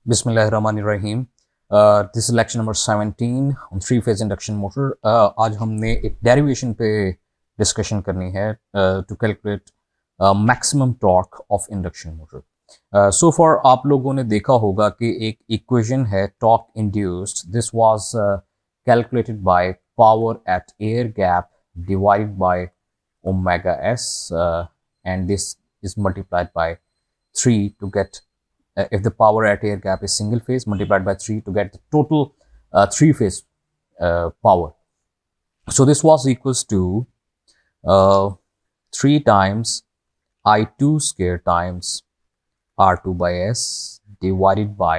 बिस्मिल्लाहिर्रहमानिर्रहीम। This is lecture number 17 on three phase induction motor. आज हमने एक डेरिवेशन पे डिस्कशन करनी है to calculate maximum torque of induction motor. So for आप लोगों ने देखा होगा कि एक इक्वेशन है torque induced. This was calculated by power at air gap divided by omega S and this is multiplied by 3 to get if the power at air gap is single phase, multiplied by 3 to get the total three phase power. So this was equals to 3 times I2 square times R2 by S divided by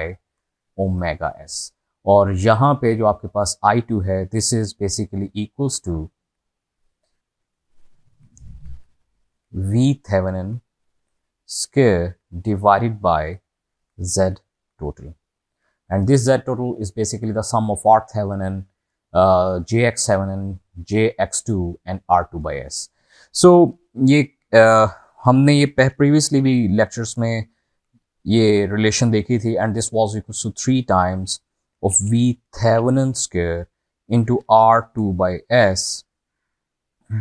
omega S. और यहाँ पे जो आपके पास I2 है, this is basically equals to V Thevenin square divided by Z total, and this Z total is basically the sum of R Thevenin, JX Thevenin, JX2 and R2 by S. So ये हमने ये previously भी lectures में ये relation देखी थी, and this was equal to 3 times of V Thevenin square into R2 by S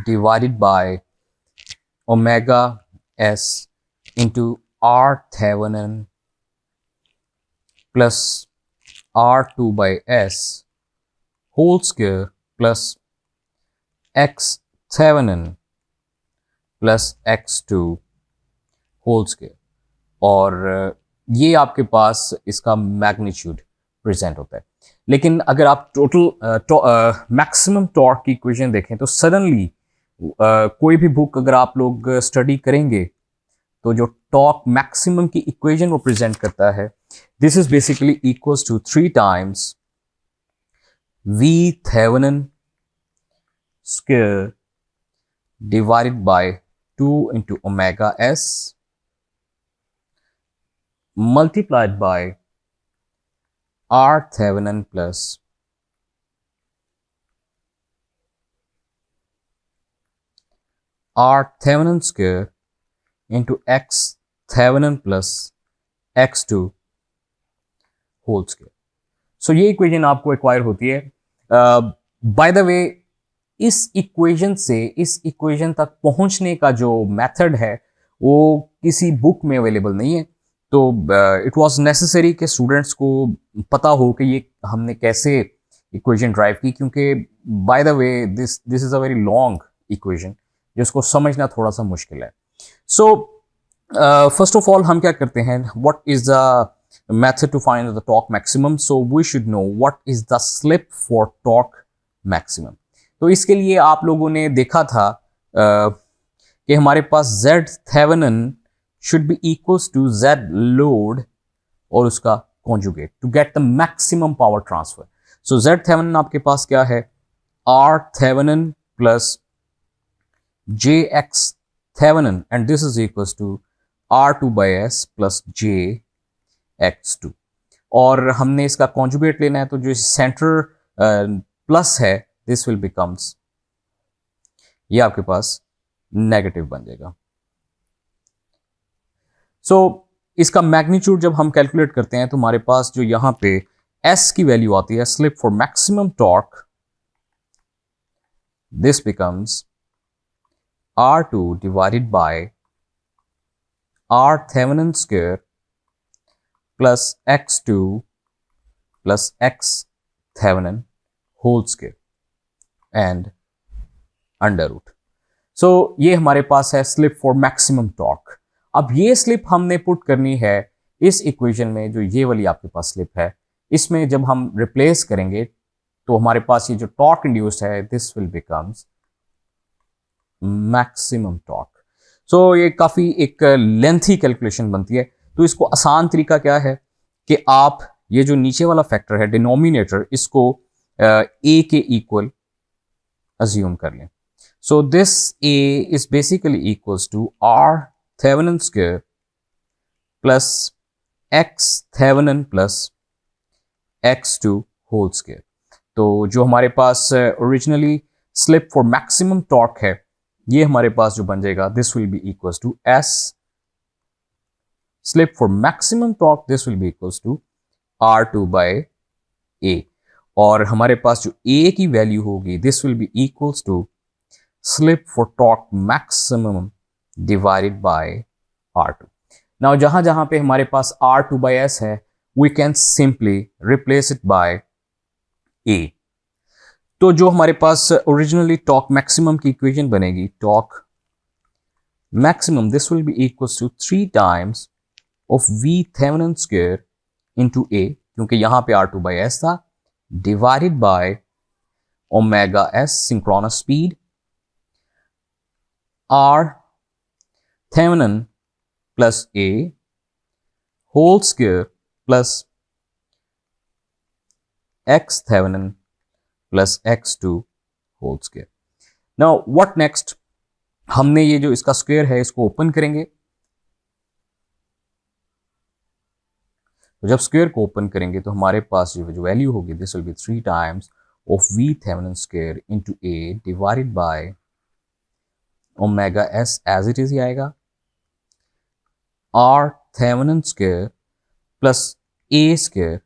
divided by omega S into R Thevenin plus R2 by S whole square plus X Thevenin plus X2 whole square। और ये आपके पास इसका magnitude present होता है। लेकिन अगर आप total maximum torque की इक्वेशन देखें तो सडनली कोई भी बुक अगर आप लोग स्टडी करेंगे तो जो टॉर्क मैक्सिमम की इक्वेशन वो प्रेजेंट करता है, this is basically equals to 3 times V Thevenin square divided by 2 into omega S multiplied by R Thevenin plus R Thevenin square into X Thevenin plus X2 whole square। सो ये equation आपको acquire होती है। Bye the वे इस equation से इस equation तक पहुंचने का जो मेथड है वो किसी बुक में अवेलेबल नहीं है। तो इट वाज नेसेसरी कि स्टूडेंट्स को पता हो कि ये हमने कैसे इक्वेशन ड्राइव की, क्योंकि bye the way this is a very long equation जिसको समझना थोड़ा सा मुश्किल है। सो फर्स्ट ऑफ ऑल हम क्या करते हैं, what is the method to find the torque maximum? So we should know what is the slip for torque maximum। तो इसके लिए आप लोगों ने देखा था कि हमारे पास Z Thevenin should be equals to Z load और उसका conjugate to get the maximum power transfer। So Z Thevenin आपके पास क्या है, R Thevenin plus JX Thevenin, and this is equals to R2 by S plus JX2। और हमने इसका conjugate लेना है, तो जो सेंटर प्लस है दिस विल बिकम्स, ये आपके पास नेगेटिव बन जाएगा। सो इसका मैग्नीट्यूड जब हम कैलकुलेट करते हैं तो हमारे पास जो यहां पे S की वैल्यू आती है, slip for maximum torque, this becomes R2 divided by R Thevenin square plus X2 plus X Thevenin whole square and under root। So ये हमारे पास है स्लिप फॉर मैक्सिमम टॉर्क। अब ये स्लिप हमने पुट करनी है इस इक्वेशन में, जो ये वाली आपके पास स्लिप है, इसमें जब हम रिप्लेस करेंगे तो हमारे पास ये जो टॉर्क इंड्यूस्ड है this will becomes maximum torque. So ये काफी एक लेंथी कैलकुलेशन बनती है। तो इसको आसान तरीका क्या है कि आप ये जो नीचे वाला फैक्टर है डिनोमिनेटर, इसको a के इक्वल अज्यूम कर लें। So this a is basically equals to R Thevenin square plus X Thevenin plus X2 whole square. तो जो हमारे पास originally slip for maximum torque है, ये हमारे पास जो बन जाएगा, this will be equals to S slip for maximum torque, this will be equals to R2 by A, और हमारे पास जो A की वैल्यू होगी this will be equals to slip for torque maximum divided by R2। Now जहां जहां पे हमारे पास R2 बाय S है we can simply replace it by A। तो जो हमारे पास ओरिजिनली टॉर्क मैक्सिमम की इक्वेशन बनेगी, torque maximum this will be equals to 3 times of V Thevenin square into A, क्योंकि यहां पे R2 बाय S था, divided by omega S synchronous speed, R Thevenin plus A whole square plus X Thevenin plus X2 whole square. Now what next, हमने ये जो इसका square है इसको ओपन करेंगे। तो जब स्क्वायर को ओपन करेंगे तो हमारे पास जो वैल्यू होगी this will be 3 times of V Thevenin square into A divided by omega S as it is ही आएगा, R Thevenin square plus A square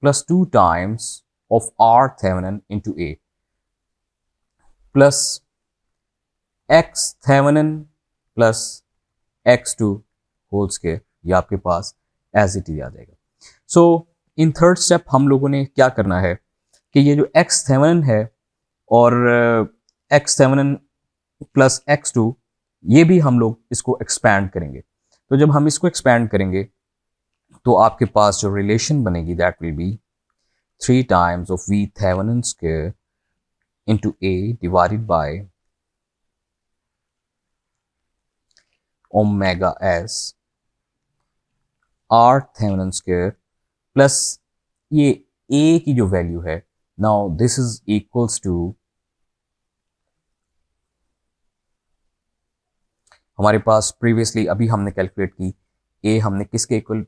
plus 2 times of R Thevenin into A plus X Thevenin plus X2 whole square, ये आपके पास as it is आ जाएगा। So in third step हम लोगों ने क्या करना है कि ये जो X थेवेनिन है और X थेवेनिन प्लस X2 ये भी हम लोग इसको एक्सपैंड करेंगे। तो जब हम इसको एक्सपैंड करेंगे तो आपके पास जो रिलेशन बनेगी that will be 3 times of V Thevenin square into A divided by omega S R Thevenin square plus ये A की जो वैल्यू है, now this is equals to, हमारे पास प्रीवियसली अभी हमने कैलकुलेट की A हमने किसके इक्वल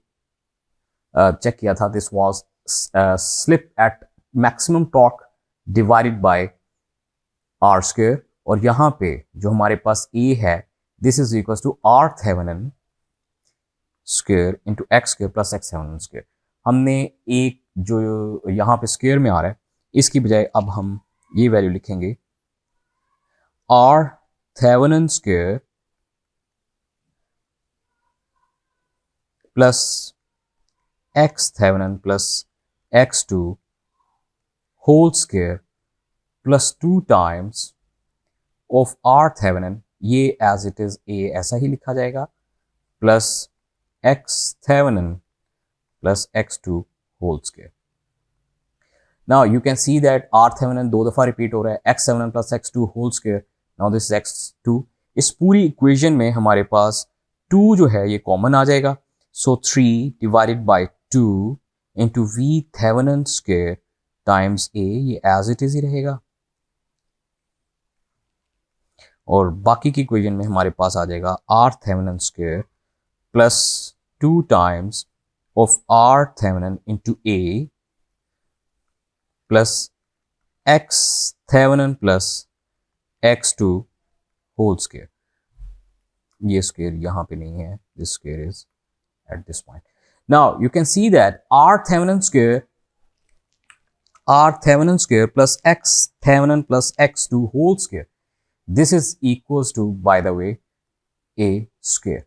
चेक किया था, this was slip at maximum torque divided by R square, और यहां पे जो हमारे पास A है this is equals to R Thevenin square into X square plus X Thevenin square. हमने एक जो यहाँ पे स्क्वायर में आ रहा है इसकी बजाय अब हम ये वैल्यू लिखेंगे R Thevenin square plus X Thevenin plus X2 whole square plus 2 times of R Thevenin, ये एज इट इज A ऐसा ही लिखा जाएगा, plus X Thevenin plus X2 whole square. Now you can see that R Thevenin 2 दफा repeat हो रहा है, X Thevenin plus X2 whole square, now this is X2। इस पूरी इक्वेशन में हमारे पास 2 जो है ये कॉमन आ जाएगा, सो 3 divided by 2 into V Thevenin square times A, ये एज इट इज ही रहेगा, और बाकी की इक्वेशन में हमारे पास आ जाएगा R Thevenin square plus 2 times of R Thevenin into A plus X Thevenin plus X2 whole square. ये स्क्वायर यहाँ पे नहीं है, this square is at this point. Now you can see that R Thevenin square plus X Thevenin plus X2 whole square, this is equals to by the way A square,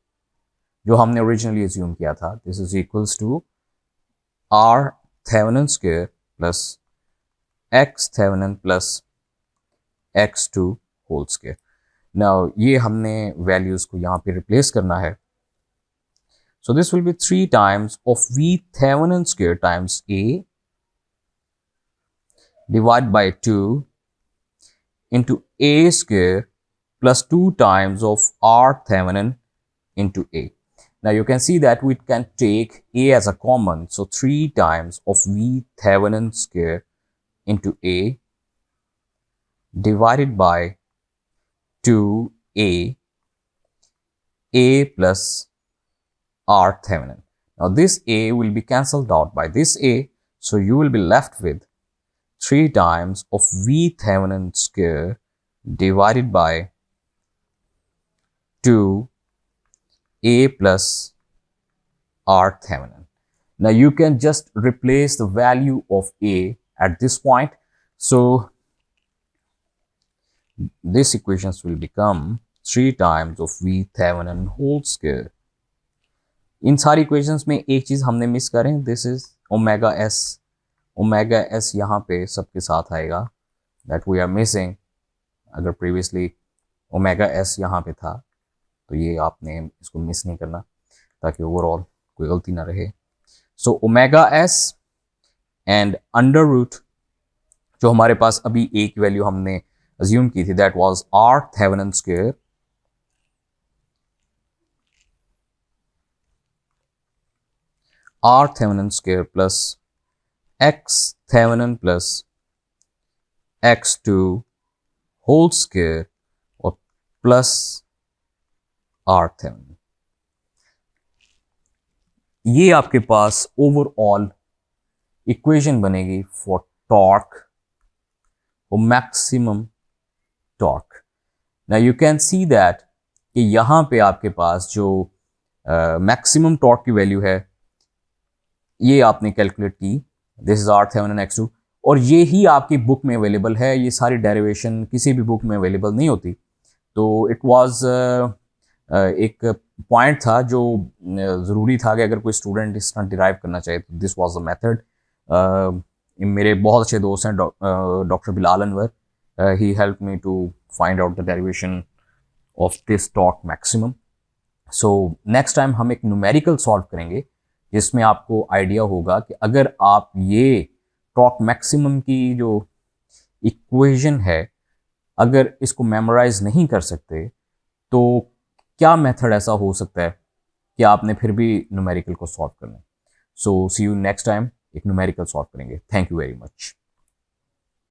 जो हमने originally assume किया था, this is equals to R Thevenin square plus X Thevenin plus X2 whole square. Now ये हमने values को यहाँ पे replace करना है, so this will be 3 times of V Thevenin square times A divide by 2 into A square plus 2 times of R thevenen into A. Now you can see that we can take A as a common, so 3 times of V thevenen square into A divided by 2A A plus R thevenen. Now this A will be cancelled out by this A, so you will be left with 3 times of V thevenen square divided by 2 A plus R thevenen. Now you can just replace the value of a at this point. So this equations will become 3 times of v Thevenin whole square. इन सारी equations में एक चीज हमने miss करें, this is omega S. Omega S यहाँ पे सबके साथ आएगा, दैट वी आर मिसिंग. अगर प्रीवियसली ओमेगा एस यहाँ पे था तो ये आपने इसको मिस नहीं करना ताकि ओवरऑल कोई गलती ना रहे. So omega S and under root जो हमारे पास अभी ए की वैल्यू हमने अज्यूम की थी, that was R Thevenin square. R Thevenin square plus X Thevenin plus x2 whole square और प्लस आर थेवेनिन. ये आपके पास ओवरऑल इक्वेशन बनेगी for torque, for maximum torque. Now you can see that कि यहां पे आपके पास जो मैक्सिमम टॉर्क की वैल्यू है ये आपने कैलकुलेट की, this is are Thevenin x2, और ये ही आपकी बुक में अवेलेबल है. ये सारी डेरिवेशन किसी भी बुक में अवेलेबल नहीं होती. तो इट वाज एक पॉइंट था जो ज़रूरी था कि अगर कोई स्टूडेंट इस तरह डिराइव करना चाहे तो दिस वाज द मेथड. मेरे बहुत अच्छे दोस्त हैं doctor Bilal Anwar, he help me to find out the derivation of this torque maximum. So next time हम एक न्यूमेरिकल सॉल्व करेंगे जिसमें आपको आइडिया होगा कि अगर आप ये टॉर्क मैक्सिमम की जो इक्वेशन है अगर इसको मेमोराइज नहीं कर सकते तो क्या मेथड ऐसा हो सकता है कि आपने फिर भी न्यूमेरिकल को सॉल्व करना है. सो सी यू नेक्स्ट टाइम, एक न्यूमेरिकल सॉल्व करेंगे. Thank you very much.